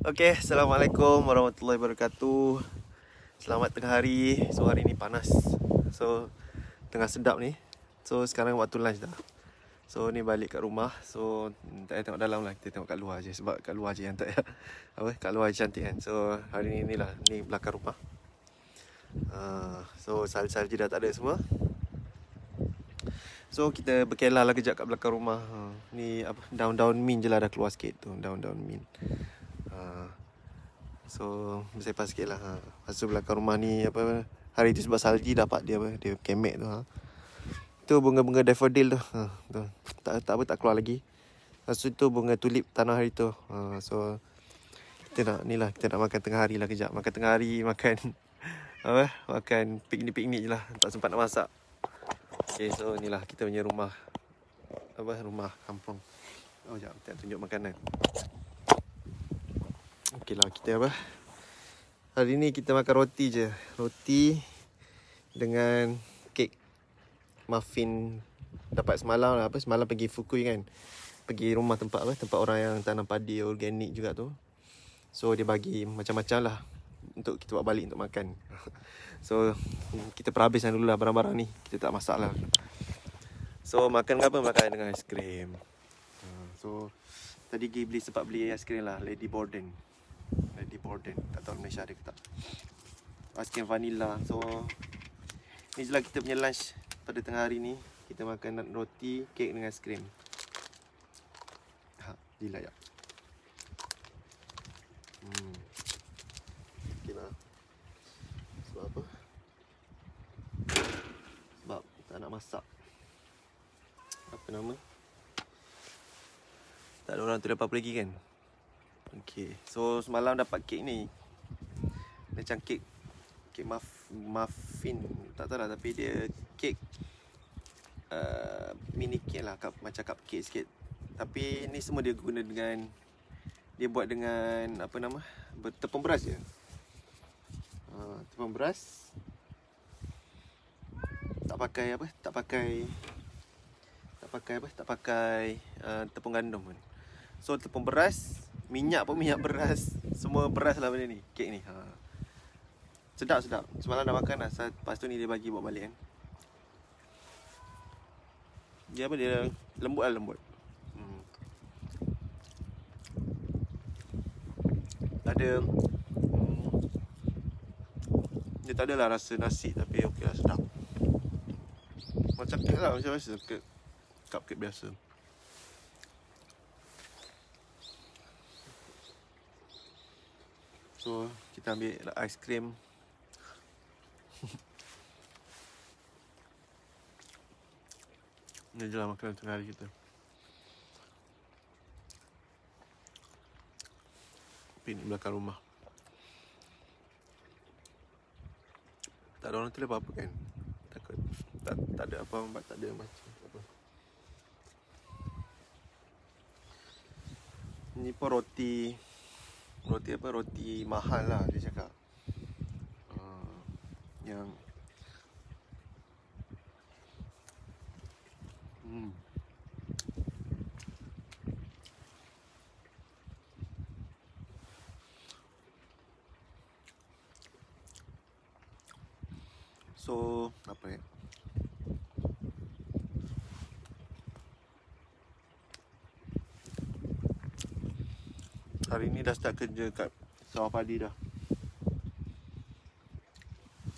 Okay, Assalamualaikum warahmatullahi wabarakatuh. Selamat tengah hari. So hari ni panas. So tengah sedap ni. So sekarang waktu lunch dah. So ni balik kat rumah. So tak payah tengok dalam lah. Kita tengok kat luar je. Sebab kat luar je yang tak payah kat luar je cantik kan. So hari ni lah. Ni belakang rumah. So salji dah tak ada semua. So kita berkelah lah kejap kat belakang rumah. Ni apa, daun-daun mint je lah dah keluar sikit tu. Daun-daun mint. So bersepah sikit lah. Lepas tu belakang rumah ni apa, hari tu sebab salji dapat dia apa, dia kemek tu. Tu bunga-bunga daffodil tu. Tu. Tak keluar lagi. Lepas tu bunga tulip tanah hari tu. So kita nak ni lah, kita nak makan tengah hari lah kejap. Makan tengah hari, makan apa, makan piknik-piknik je lah. Tak sempat nak masak. Okay, so ni lah kita punya rumah. Apa, rumah kampung. Oh sekejap, kita nak tunjuk makanan. Okey lah, kita apa, hari ni kita makan roti je. Roti dengan kek muffin. Dapat semalam lah, apa, semalam pergi Fukui kan. Pergi rumah tempat apa, tempat orang yang tanam padi organik juga tu. So dia bagi macam-macam lah untuk kita bawa balik untuk makan. So kita perhabiskan dulu lah barang-barang ni. Kita tak masak lah. So makan apa? Makan dengan aiskrim. So tadi sempat beli aiskrim lah, Lady Borden. Tak tahu Malaysia ada ke tak. Aiskrim vanilla. So ni je lah kita punya lunch pada tengah hari ni. Kita makan roti, kek dengan aiskrim. Gila ya. Okay lah. Sebab apa? Sebab tak nak masak. Apa nama? Tak ada orang tu dapat apa lagi kan? Okay, so semalam dapat kek ni. Macam kek muffin. Tak tahu lah, tapi dia kek mini kek lah, macam cupcake sikit. Tapi ni semua dia guna dengan, dia buat dengan apa nama, tepung beras je. Tepung beras. Tak pakai apa, tak pakai tepung gandum pun. So tepung beras, minyak pun minyak beras. Semua beras lah benda ni, kek ni. Sedap. Semalam dah makan lah. Lepas tu ni dia bagi bawa balik kan. Dia apa, dia lembut. Ada dia tak adalah rasa nasi, tapi okey lah, sedap. Macam kek lah, macam biasa, cupcake biasa. So kita ambil aiskrim. Ini je lah makanan tengah hari kita. Piknik belakang rumah. Tak ada orang tu apa-apa kan? Takut tak ada apa, tak ada macam apa. Ni pun roti apa, roti mahal lah dia cakap. Yang so apa ya, hari ni dah start kerja kat sawah padi dah.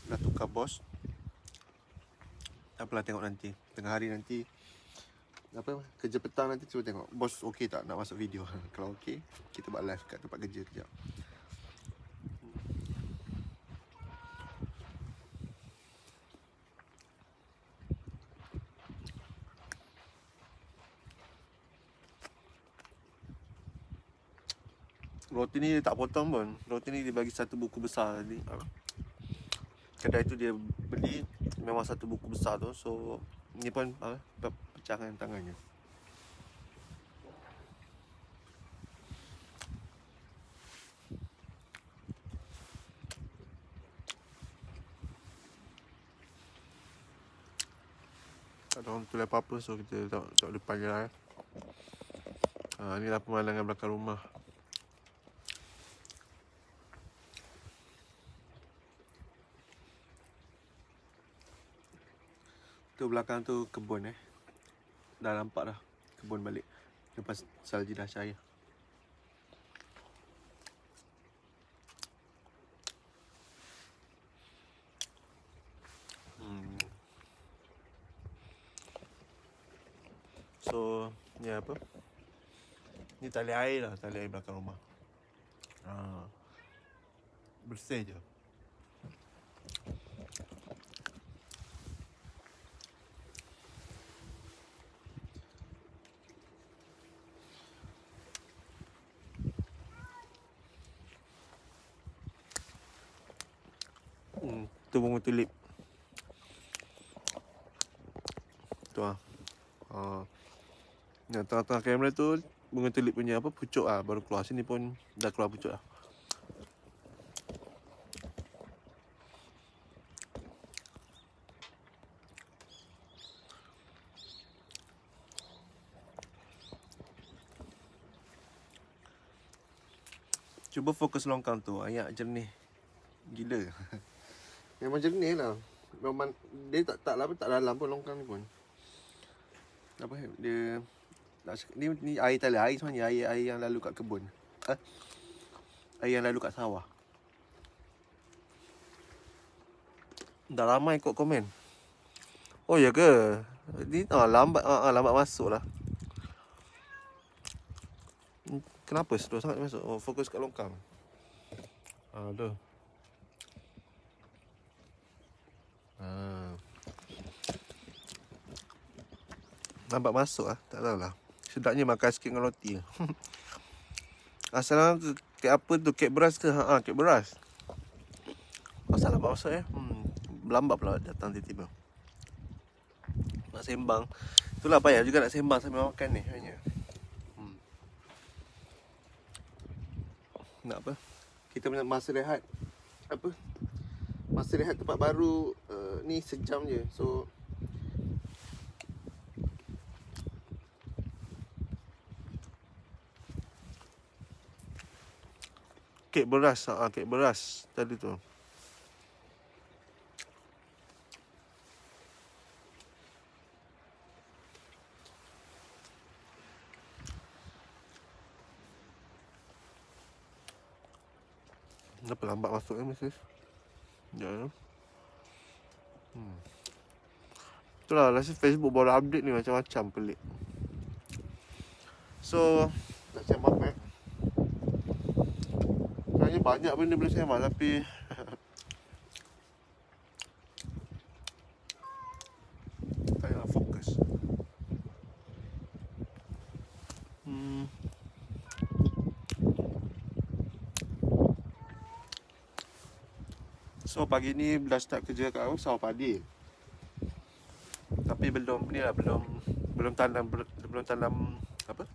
Dah tukar bos. Apalah, tengok nanti tengah hari nanti apa, kerja petang nanti cuba tengok bos okey tak nak masuk video. Kalau okey, kita buat live kat tempat kerja kejap. Roti ni dia tak potong pun. Roti ni dia bagi satu buku besar tadi. Kedai tu dia beli memang satu buku besar tu. So ni pun pecahkan tangannya. Tak ada orang tulis apa-apa, so kita tengok depan je lah. Inilah pemandangan belakang rumah. Tu belakang tu kebun Dah nampak dah kebun balik lepas salji dah cair. So, ni apa? Ni tali air lah, tali air belakang rumah. Bersih je. Tu bunga tulip. Tu lah. Yang tengah-tengah kamera tu bunga tulip punya apa pucuk baru keluar. Sini pun dah keluar pucuk lah. Cuba fokus longkang tu, ayak jernih gila. Memang jernih lah. Memang dia tak dalam pun longkang ni pun. Apa dia ni air tali air sebenarnya, air yang lalu kat kebun. Air yang lalu kat sawah. Dah ramai kot komen. Oh ya ke? Ni lambat masuk lah. Kenapa slow sangat masuk? Oh, fokus kat longkang. Tu. Nampak masuk lah. Tak tahu lah. Sedapnya makan sikit dengan roti. Asal tu kek apa tu? Kek beras ke? Kek beras. Asal lambat masuk Lambat pula datang tiba-tiba. Nak sembang. Itulah payah juga nak sembang sambil makan ni hanya. Nak apa? Kita punya masa rehat masa rehat tempat baru ni sejam je. So kek beras, kek beras tadi tu. Kenapa lambat masuk mesej? Ya. Itulah, rasa Facebook baru update ni macam-macam pelik. So, nak sembang sebenarnya banyak benda boleh sembang tapi tak nak fokus. So pagi ni dah start kerja kat sawah padi. Tapi belum tanam apa?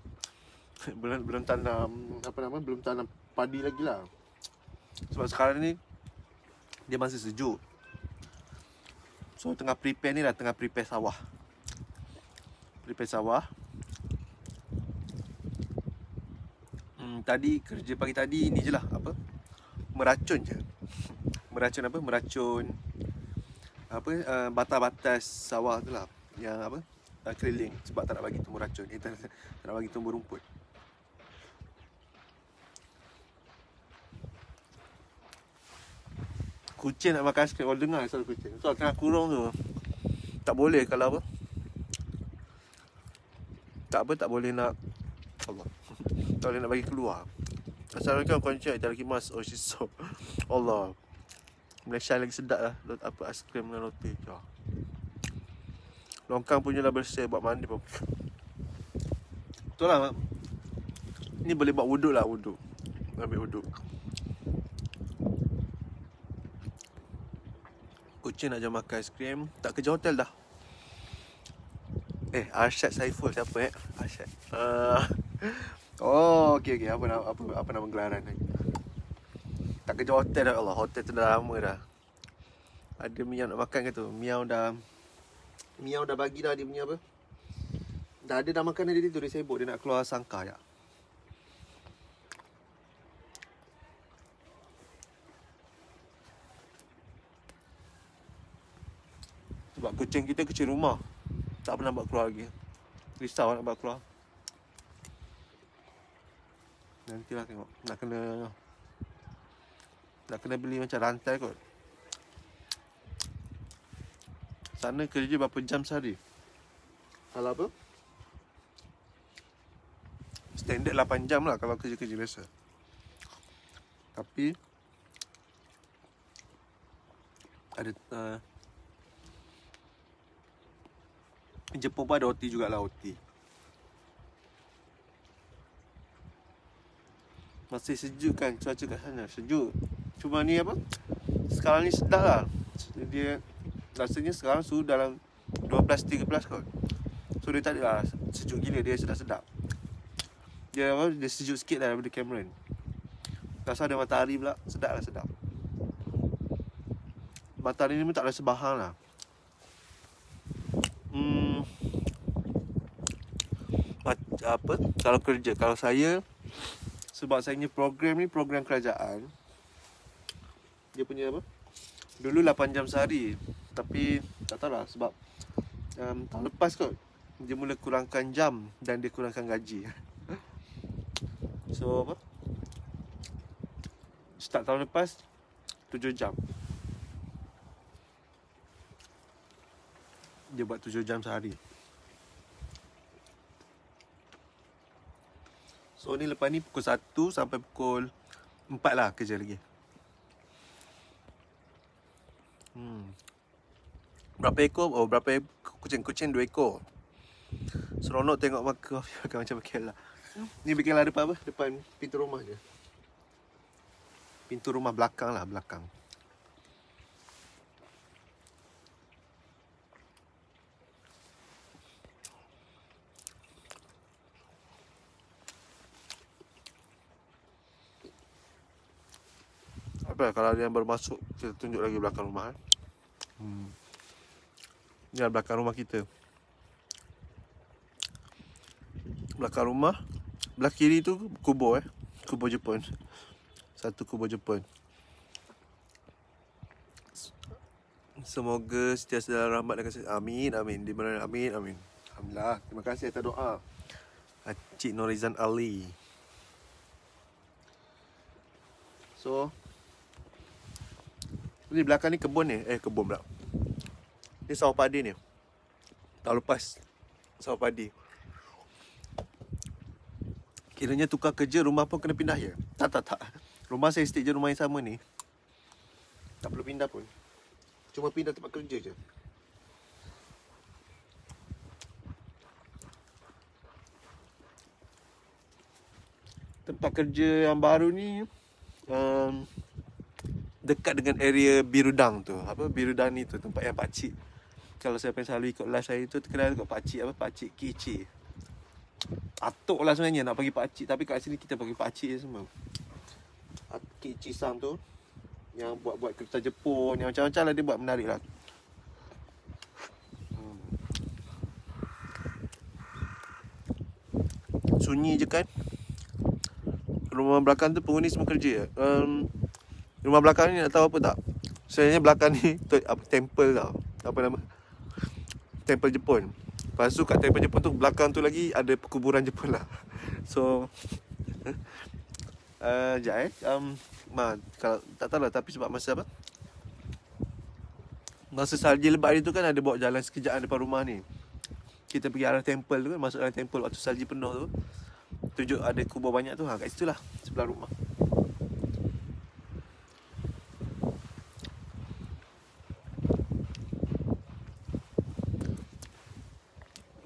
belum tanam padi lagi lah. Sebab sekarang ni dia masih sejuk. So tengah prepare sawah. Tadi kerja pagi tadi ni je lah meracun je. Meracun batas sawah tu lah yang keliling, sebab tak nak bagi tumbuh racun. Tak nak bagi tumbuh rumput. Kucing nak makan aiskrim. Kalau dengar suara kucing. So tengah kurung tu tak boleh kalau tak boleh nak Allah. Tak boleh nak bagi keluar. Assalamualaikum konci lagi mas. Oh shiso. Allah. Malaysia lagi sedap lah aiskrim dengan roti. Longkang punya dah bersih, buat mandi pun. Itulah. Ni boleh buat wuduk lah, ambil wuduk. Kucing nak jom makan aiskrim. Tak kerja hotel dah. Arsyad Saiful siapa Arsyad. Okey. Apa nama gelaran ni? Tak kerja hotel dah. Allah, hotel tu dah lama dah. Ada Miao nak makan ke tu? Miao dah bagi dah dia punya apa? Dah ada dah makanan dia tu. Dia sibuk, dia nak keluar sangka je. Sebab kucing kita kecil rumah, tak pernah buat keluar lagi. Risau nak buat keluar. Nantilah tengok. Nak kena beli macam rantai kot. Sana kerja berapa jam sehari? Kalau apa? Standard 8 jam lah kalau kerja-kerja biasa. Tapi ada Jepun pun ada OT jugalah, OT. Masih sejuk kan cuaca kat sana, sejuk. Cuma ni apa, sekarang ni sedap lah. Dia rasanya sekarang suhu dalam 12-13 kot. So dia tak ada lah sejuk gila, dia sedap-sedap. Dia apa, dia sejuk sikit lah daripada Cameron. Rasa ada matahari pula, sedap lah, sedap. Matahari ni pun tak rasa bahang lah. Apa, kalau kerja, kalau saya, sebab saya punya program ni program kerajaan, dia punya apa, dulu 8 jam sehari. Tapi tak tahu lah, sebab tahun lepas kot dia mula kurangkan jam dan dia kurangkan gaji. So apa, start tahun lepas 7 jam. Dia buat 7 jam sehari. So ni lepas ni pukul 1 sampai pukul 4 lah kerja lagi. Berapa ekor? Oh, berapa kucing-kucing? 2 ekor. Seronok tengok makan macam Bekela. Ni Bekela depan apa? Depan pintu rumah je. Pintu rumah belakang lah, belakang. Apa kalau ada yang baru masuk, kita tunjuk lagi belakang rumah. Ni adalah belakang rumah kita. Belakang rumah, belah kiri tu kubur kubur Jepun. Satu kubur Jepun. Semoga sentiasa dalam rahmat dan kasih. Amin, amin. Amin, amin. Alhamdulillah. Terima kasih atas doa Cik Norizan Ali. So ni belakang ni kebun ni. Kebun pula. Ni sawah padi ni. Tahun lepas sawah padi. Kiranya tukar kerja, rumah pun kena pindah ya? Tak. Rumah saya stay je, rumah yang sama ni. Tak perlu pindah pun. Cuma pindah tempat kerja je. Tempat kerja yang baru ni dekat dengan area Birudang tu. Apa Birudang ni tu, tempat yang pakcik. Kalau saya pengen selalu ikut live saya tu, terkenal dekat pakcik apa, Pakcik Kici. Atuk lah sebenarnya nak bagi pakcik, tapi kat sini kita bagi pakcik je semua. Kici Sam tu yang buat kereta Jepun, yang macam-macam lah dia buat, menarik lah. Sunyi je kan. Rumah belakang tu penghuni semua kerja. Rumah belakang ni nak tahu apa tak? Sebenarnya belakang ni apa, temple tau. Apa nama? Temple Jepun. Lepas tu kat temple Jepun tu, belakang tu lagi ada perkuburan Jepun lah. So kalau tak tahu lah, tapi sebab masa apa, masa salji lebat tu kan, ada bawa jalan sekejap depan rumah ni. Kita pergi arah temple tu kan, masuk dalam temple waktu salji penuh tu, tunjuk ada kubur banyak tu, kat situ lah, sebelah rumah.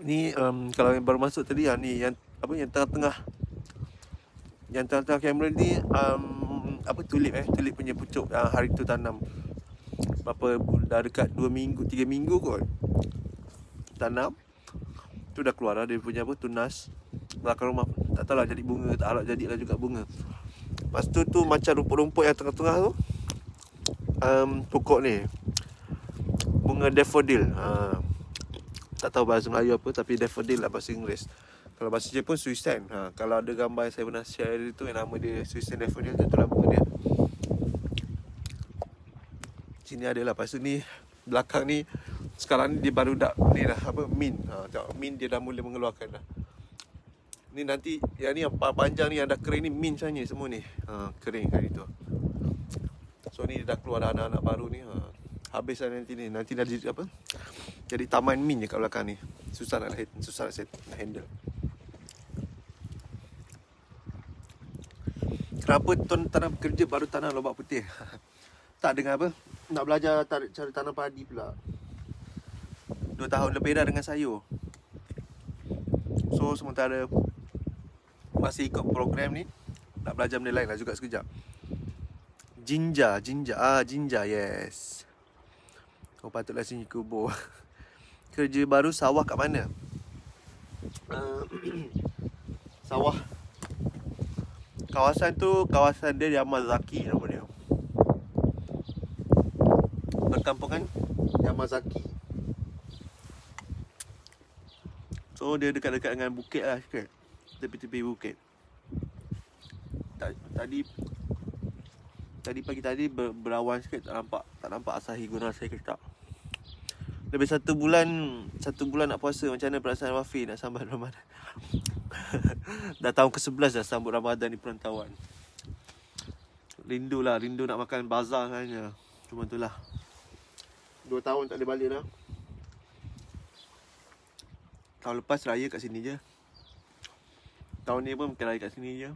Ni kalau yang baru masuk tadi ni yang apa, yang tengah-tengah, yang tengah-tengah kamera ni apa, tulip tulip punya pucuk hari tu tanam. Berapa, dah dekat 2 minggu 3 minggu kot tanam tu, dah keluar dah dia punya apa, tunas belakang rumah. Tak tahu lah jadi bunga tak, harap jadilah juga bunga. Lepas tu macam rumput-rumput yang tengah-tengah tu, pokok ni bunga daffodil. Tak tahu bahasa Melayu apa, tapi daffodil lah bahasa Inggeris. Kalau bahasa Jepun Suisan. Kalau ada gambar saya pernah share tu, yang nama dia Suisan daffodil tu, itulah bunga dia. Sini ada lah. Lepas tu ni belakang ni Sekarang ni dia baru dah ni dah apa mint. Tengok mint dia dah mula mengeluarkan dah. Ni nanti yang ni yang panjang ni yang dah kering ni mint sebenarnya semua ni. Kering hari tu. So ni dia dah keluar dah anak-anak baru ni. Habis dah nanti ni. Nanti dah jadi apa? Jadi taman mint je kat belakang ni. Susah nak handle. Kenapa tuan tanam kerja baru tanam lobak putih? Tak dengan apa? Nak belajar cara tanam padi pula. 2 tahun lebih dah dengan sayur. So sementara masih ikut program ni, nak belajar benda lain lah juga sekejap. Jinja, yes. Oh patutlah sini kubur. Kerja baru sawah kat mana? Sawah kawasan tu, kawasan dia Yamazaki nama dia. Perkampungan Yamazaki. So dia dekat-dekat dengan bukit lah sikit. Tepi-tepi bukit. Tadi pagi tadi berawan sikit, tak nampak Asahi guna saya ke tak. Lebih 1 bulan nak puasa. Macam mana perasaan Wafi nak sambut Ramadan? Dah tahun ke-11 dah sambut Ramadan di perantauan. Rindu nak makan bazar sebenarnya. Cuma itulah, 2 tahun tak boleh balik dah. Tahun lepas raya kat sini je. Tahun ni pun mungkin raya kat sini je.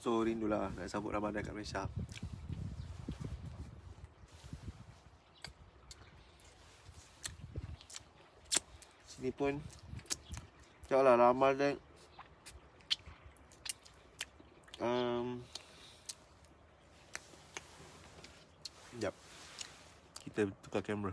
So rindulah nak sambut Ramadan kat Malaysia. Sini pun tengoklah Ramadan. Sekejap, kita tukar kamera.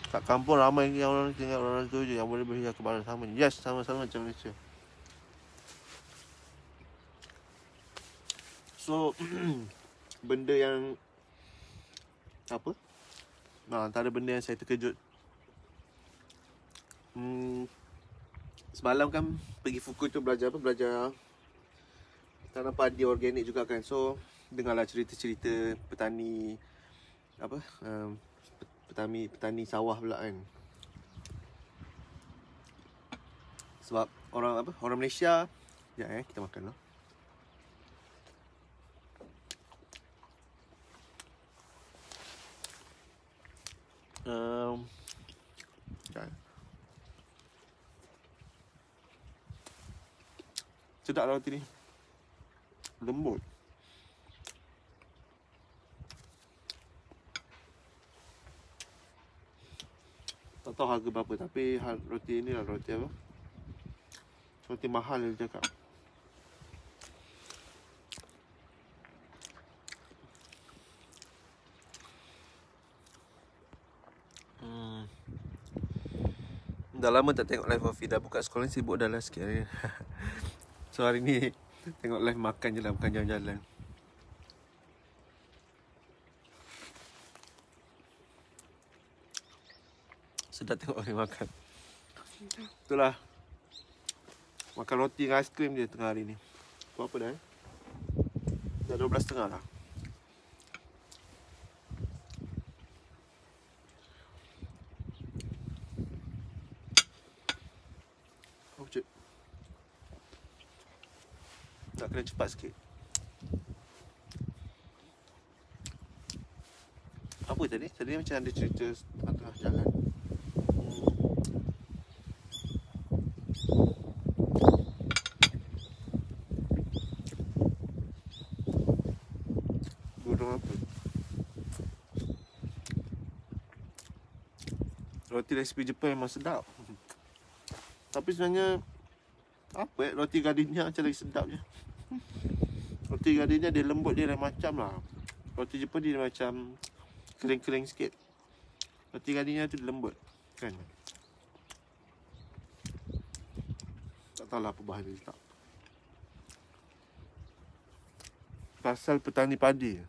Kat kampung ramai yang orang tinggal orang tu je yang boleh berhijab ke barat sama. Yes, sama-sama macam Malaysia. So benda yang apa? Antara benda yang saya terkejut. Semalam kan pergi Fuku tu belajar tanam padi organik juga kan. So dengarlah cerita-cerita petani apa? Petani sawah pula kan. Sebab orang Malaysia. Sekejap kita makan lah. Sedap lah roti ni. Lembut. Tak tahu harga berapa, tapi roti ni lah roti apa? Roti mahal dia cakap. Dah lama tak tengok live Wafi. Dah buka sekolah ni, sibuk dah lah sikit hari ni. So hari ni tengok live makan je lah, bukan jalan-jalan. Sedap tengok orang makan. Itulah, makan roti dengan aiskrim je tengah hari ni. Pukul apa dah Dah 12.30 lah. Tak kena cepat sikit. Apa tadi? Tadi macam ada cerita tengah jalan. Burung apa? Roti resipi Jepun memang sedap. Tapi sebenarnya apa roti gardenia macam lagi sedap je. Roti gardenia dia lembut, dia lain macam lah. Roti Jepun dia macam kering-kering sikit. Roti gardenia tu lembut kan. Tak tahulah apa bahan dia tak. Pasal petani padi.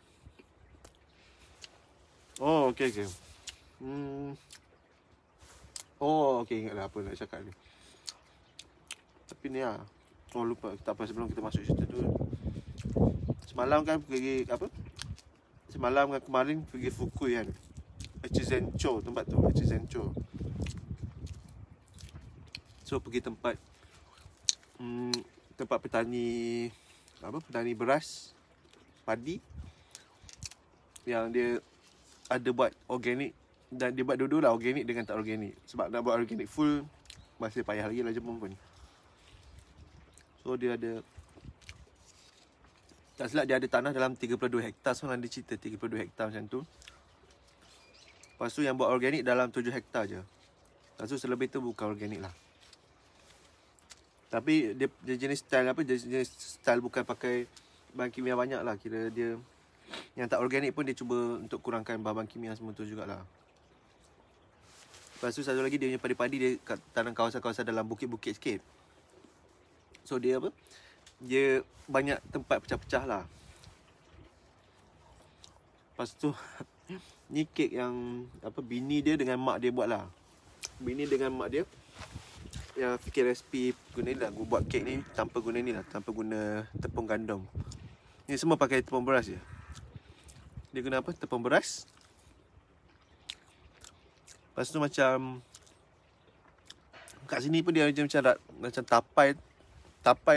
Oh okey. Oh okey, ingatlah apa nak cakap ni. Tapi ni lah, Oh lupa, tak apa, sebelum kita masuk cerita tu. Semalam kan pergi apa? Semalam dengan kemarin pergi Fukui kan. Echizencho tempat tu, Echizencho. So pergi tempat tempat petani petani beras padi yang dia ada buat organik, dan dia buat dua-dua lah, organik dengan tak organik. Sebab nak buat organik full masih payah lagi lah Jepun pun. So dia ada, tak silap dia ada tanah dalam 32 hektar. So dia cerita 32 hektar macam tu. Lepas tu yang buat organik dalam 7 hektar je. Lepas tu selebih tu bukan organik lah. Tapi dia jenis style apa, dia jenis style bukan pakai bahan kimia banyak lah. Kira dia yang tak organik pun dia cuba untuk kurangkan bahan kimia semua tu jugalah. Lepas tu satu lagi dia punya padi-padi dia tanam kawasan-kawasan dalam bukit-bukit sikit. So dia apa, dia banyak tempat pecah-pecah lah. Lepas tu ni kek yang apa, bini dia dengan mak dia buat lah. Bini dengan mak dia yang fikir resipi guna ni lah, buat kek ni tanpa guna ni lah, tanpa guna tepung gandum. Ni semua pakai tepung beras je. Dia guna apa? Tepung beras. Lepas tu macam kat sini pun dia macam tapai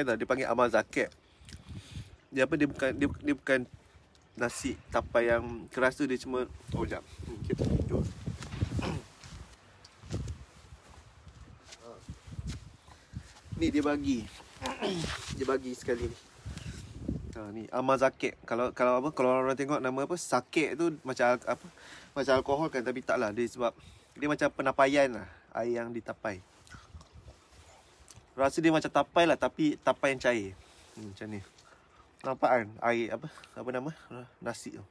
tau, dia panggil amazake. Dia apa, dia bukan nasi tapai yang keras tu, dia cuma jap. Kita tunjuk. Ni dia bagi. Dia bagi sekali ni. Ni amazake. Kalau orang tengok nama apa, sake tu macam apa, macam alkohol kan, tapi taklah, dia sebab dia macam penapaian lah, air yang ditapai. Rasa dia macam tapai lah, tapi tapai yang cair. Macam ni. Nampak kan air apa nama nasi tu.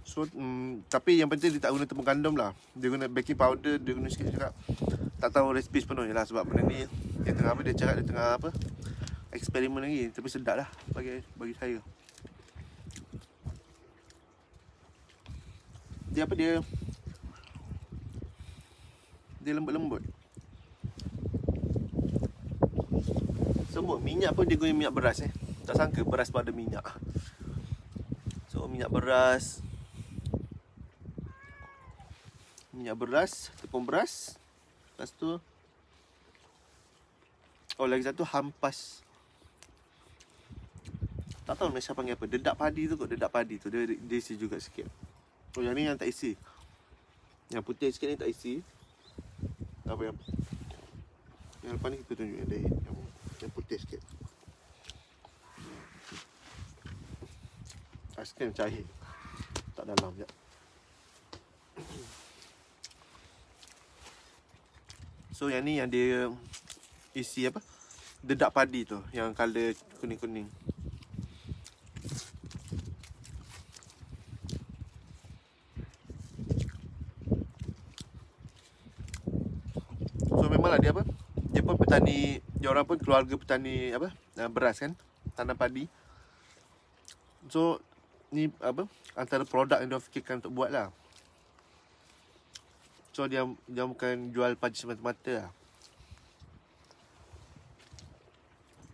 So tapi yang penting dia tak guna tepung gandum lah. Dia guna baking powder, dia guna sikit juga. Tak tahu resipi sepenuhnya lah, sebab benda ni dia tengah apa, dia cakap dia tengah apa, eksperimen lagi. Tapi sedap lah bagi saya. Dia apa, dia lembut-lembut. Semua minyak pun dia guna minyak beras Tak sangka beras pada minyak. So minyak beras, tepung beras. Lepas tu lagi satu hampas. Tak tahu Malaysia panggil apa. Dedak padi tu kot. Dedak padi tu dia isi juga sikit. Yang ni yang tak isi. Yang putih sikit ni tak isi. Apa yang lepas ni kita tunjuk yang putih sikit. Aiskrim cair. Tak dalam sekejap. So yang ni yang dia isi apa, dedak padi tu, yang colour kuning-kuning. So memanglah dia apa, dia pun petani, dia orang pun keluarga petani apa, beras kan, tanam padi. So ni apa, antara produk yang dia fikirkan untuk buat lah. So dia bukan jual padi semata-mata lah.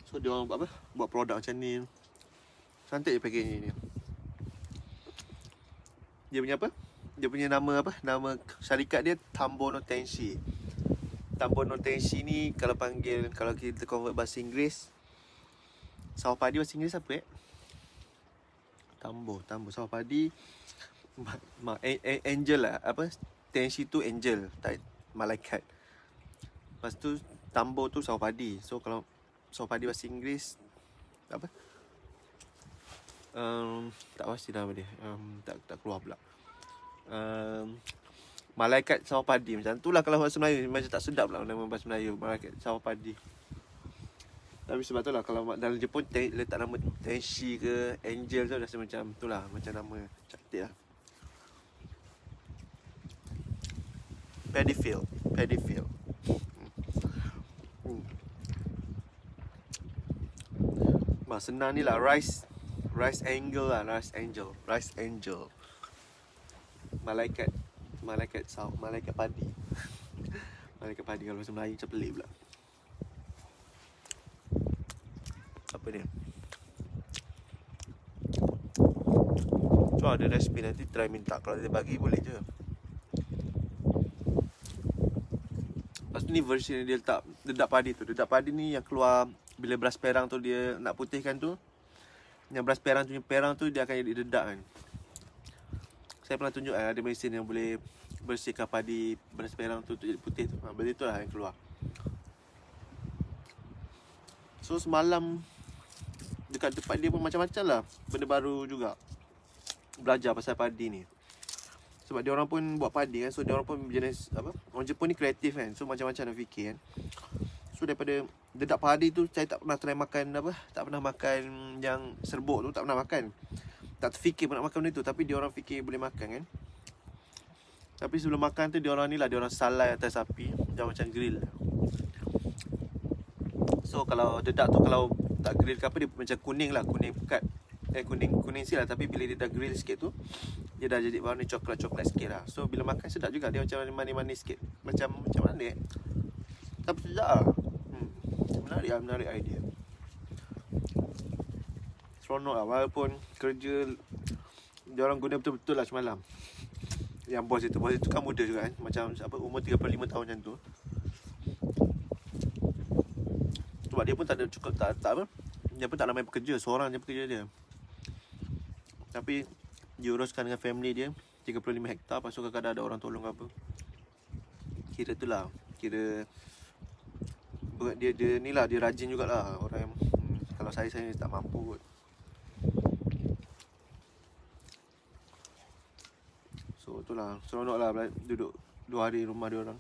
So dia orang buat apa, buat produk macam ni. Cantik je packaging ni. Dia punya apa, dia punya nama apa, nama syarikat dia Tambo no Tenshi. Tambo no Tenshi ni kalau kita convert bahasa Inggeris, sawah padi bahasa Inggeris apa Tambo sawah padi. Angel lah apa, Tenshi tu angel, tak malaikat. Lepas tu Tambo tu sawah padi. So kalau sawah padi bahasa Inggeris apa, tak pasti nama dia, tak keluar pula. Malaikat sawah padi, macam tu lah kalau bahasa Melayu. Macam tak sedap lah nama bahasa Melayu, malaikat sawah padi. Tapi sebab tu lah kalau dalam Jepun letak nama Tenshi ke Angel tu rasa macam tu lah, macam nama cantik lah. Paddy field. Senang ni lah, rice angel. Malaikat Malaikat padi. Malaikat padi kalau bahasa Melayu macam pelik pula. Apa dia? So ada resipi, nanti try minta. Kalau dia bagi boleh je. Lepas tu ni versi yang dia letak dedak padi tu. Dedak padi ni yang keluar bila beras perang tu dia nak putihkan tu. Yang beras perang tu, dia akan jadi dedak kan. Saya pernah tunjuk ada mesin yang boleh bersihkan padi beras perang tu untuk jadi putih tu. Benda tu lah yang keluar. So semalam dekat tempat dia pun macam-macam lah. Benda baru juga. Belajar pasal padi ni. Sebab dia orang pun buat padi kan. So dia orang pun jenis apa? Orang Jepun ni kreatif kan. So macam-macam nak fikir kan. So daripada dedak padi tu saya tak pernah try makan apa? Tak pernah makan yang serbuk tu, tak pernah makan. Tak terfikir pun nak makan benda tu, tapi dia orang fikir boleh makan kan. Tapi sebelum makan tu dia orang ni lah, dia orang salai atas api yang macam grill. So kalau dedak tu kalau tak grill ke apa, dia macam kuning lah, kuning pekat. Kuning sikit lah. Tapi bila dia dah grill sikit tu, dia dah jadi warna coklat-coklat sikit lah. So bila makan sedap juga. Dia macam manis-manis sikit. Macam mana tapi sedap lah. Menarik idea. Seronok lah. Walaupun kerja dia orang guna betul-betul lah semalam. Yang bos itu kan muda juga kan. Macam apa, umur 35 tahun macam tu. Sebab dia pun tak ada cukup, tak apa, dia pun tak ramai pekerja. Seorang je pekerja dia. Tapi diuruskan dengan family dia 35 hektar. Lepas tu kadang-kadang ada orang tolong apa. Kira tu lah. Kira dia ni lah, dia rajin jugalah. Orang yang kalau saya tak mampu kot. So itulah, seronok lah duduk 2 hari rumah dia orang.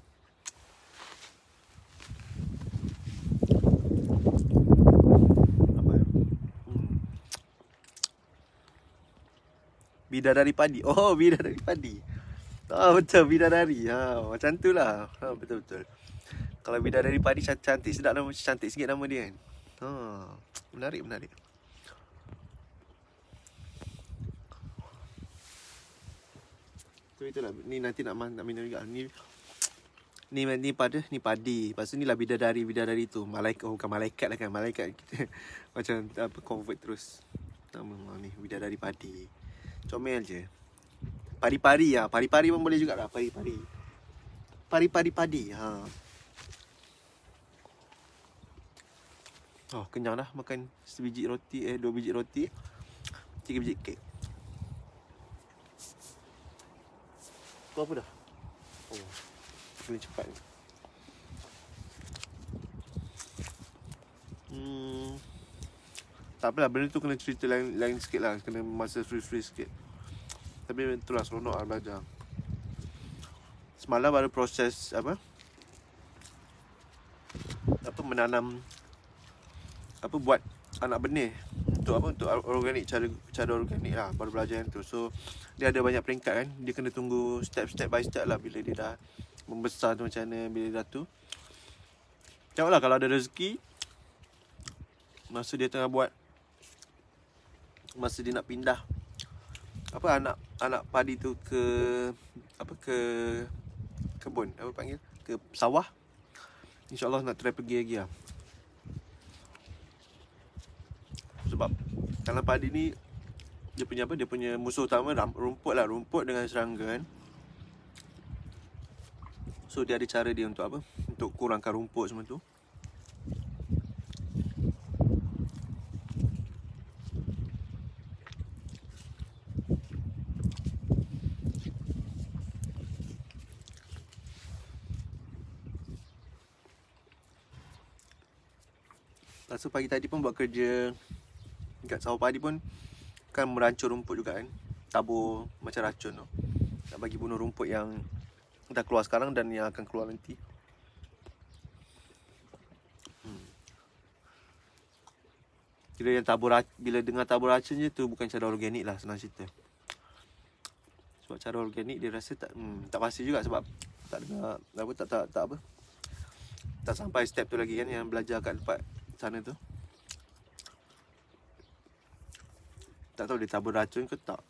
Bidadari padi. Oh, bidadari padi. Betul, bidadari. Macam tu lah. Betul-betul. Kalau bidadari padi cantik, sedap nama, cantik sikit nama dia kan. Menarik. So itulah. Ni nanti nak minum juga. Ni padi. Lepas tu ni lah bidadari tu. Malaikat, bukan malaikat lah kan. Malaikat kita macam apa, convert terus. Nama ni bidadari padi. Comel je. Pari-pari lah. Pari-pari pun boleh juga lah. Pari-pari padi. Kenyang dah makan 2 biji roti, 3 biji kek. Tu apa dah? Boleh cepat ni. Tak apalah, benda tu kena cerita lain sikit lah. Kena masa free sikit. Tapi itulah seronok lah belajar. Semalam ada proses apa menanam, buat anak benih untuk organik, cara organik lah. Baru belajar yang tu. So dia ada banyak peringkat kan. Dia kena tunggu step by step lah. Bila dia dah membesar tu macam mana, bila dah tu. Tengoklah kalau ada rezeki, masa dia tengah buat, masa dia nak pindah anak padi tu ke kebun, ke sawah, InsyaAllah nak try pergi lagi lah. Sebab tanam padi ni dia punya musuh utama rumput dengan serangga kan. So dia ada cara dia untuk untuk kurangkan rumput semua tu. So pagi tadi pun buat kerja dekat sawah padi pun kan merancur rumput juga kan. Tabur macam racun tu. Nak bagi bunuh rumput yang dah keluar sekarang dan yang akan keluar nanti. Kira yang bila dengar tabur racun je tu bukan cara organik lah, senang cerita. Sebab cara organik dia rasa tak pasti juga sebab tak dengar tak sampai step tu lagi kan yang belajar kat tempat sana tu. Tak tahu dia tabur racun ke tak.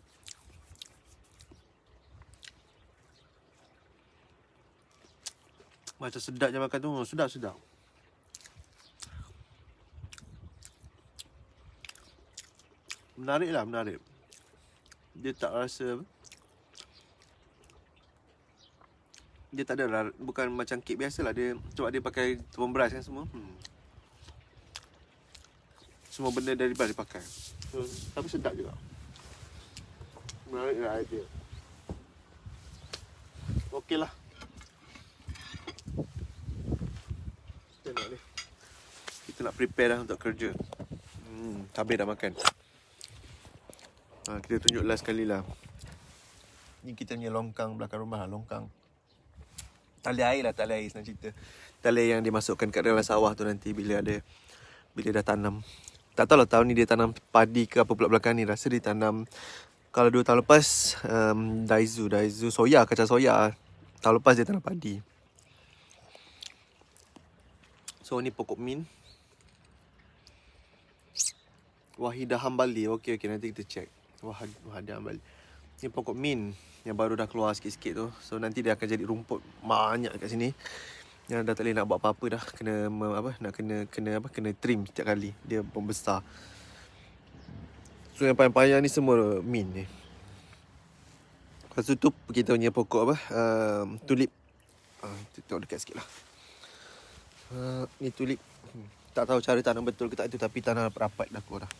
Macam sedap je makan tu. Sedap. Menarik. Dia tak rasa apa? Dia tak ada lah, bukan macam kek biasa lah. Dia sebab dia pakai tepung beras kan semua. Semua benda dari beras dia pakai. Tapi sedap juga. Menarik lah idea. Okey lah. Tengok ni. Kita nak prepare dah untuk kerja. Habis dah makan. Kita tunjuk last sekali lah. Ni kita punya longkang belakang rumah. Longkang tali air senang cerita. Tali yang dimasukkan kat dalam sawah tu nanti bila dah tanam. Tak tahu lah tahun ni dia tanam padi ke apa pula belakang ni. Rasa dia tanam, kalau 2 tahun lepas Daizu soya, kacang soya. Tahun lepas dia tanam padi. So ni pokok min Wahidah Hambali. Okey nanti kita check. Wahidah Hambali. Ni pokok min yang baru dah keluar sikit-sikit tu. So nanti dia akan jadi rumput banyak kat sini. Yang dah tak boleh nak buat apa-apa dah. Kena trim setiap kali. Dia membesar. So yang panjang-panjang ni semua min ni. Lepas tu kita punya pokok tulip. Tengok dekat sikit lah. Ni tulip. Tak tahu cara tanam betul ke tak tu, tapi tanam rapat dah keluar dah.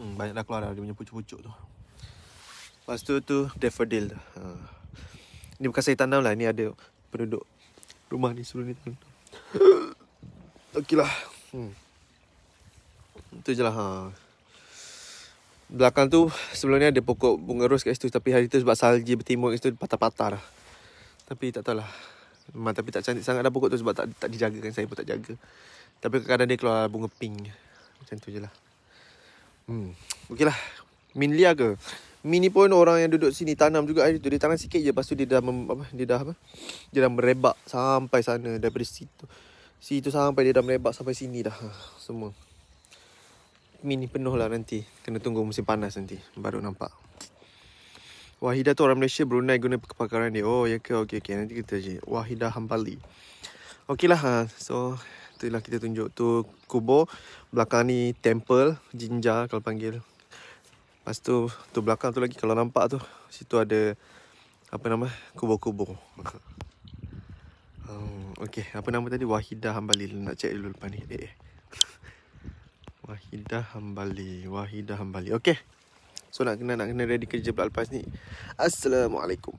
Banyak dah keluar dah dia punya pucuk-pucuk tu. Lepas tu daffodil dah. Ni bukan saya tanam lah, ni ada penduduk rumah ni suruh ni tanam. Okeylah. Itu je lah. Belakang tu sebelum ni ada pokok bunga ros kat situ, tapi hari tu sebab salji bertimbun kat situ patah-patah dah. Tapi tak tahulah. Memang tapi tak cantik sangat dah pokok tu sebab tak dijaga kan, saya pun tak jaga. Tapi kadang-kadang dia keluar bunga pink. Macam tu je lah. Okeylah. Min lia ke? Min ni pun orang yang duduk sini tanam juga hari tu. Dia tanam sikit je, lepas tu dia dah merebak sampai sana. Daripada situ sampai dia dah merebak sampai sini dah. Semua. Min ni penuh lah nanti. Kena tunggu musim panas nanti baru nampak. Wahidah tu orang Malaysia, Brunei guna kepakaran dia. Oh ya ke? Okey. Nanti kita je. Wahidah Hambali. Okeylah. So itulah kita tunjuk tu kubur. Belakang ni temple, jinja kalau panggil. Lepas tu belakang tu lagi kalau nampak tu, situ ada kubur-kubur. Okey, apa nama tadi? Wahidah Hambali. Nak check dulu lepas ni. Wahidah Hambali. Okey. So nak kena ready kerja pula lepas ni. Assalamualaikum.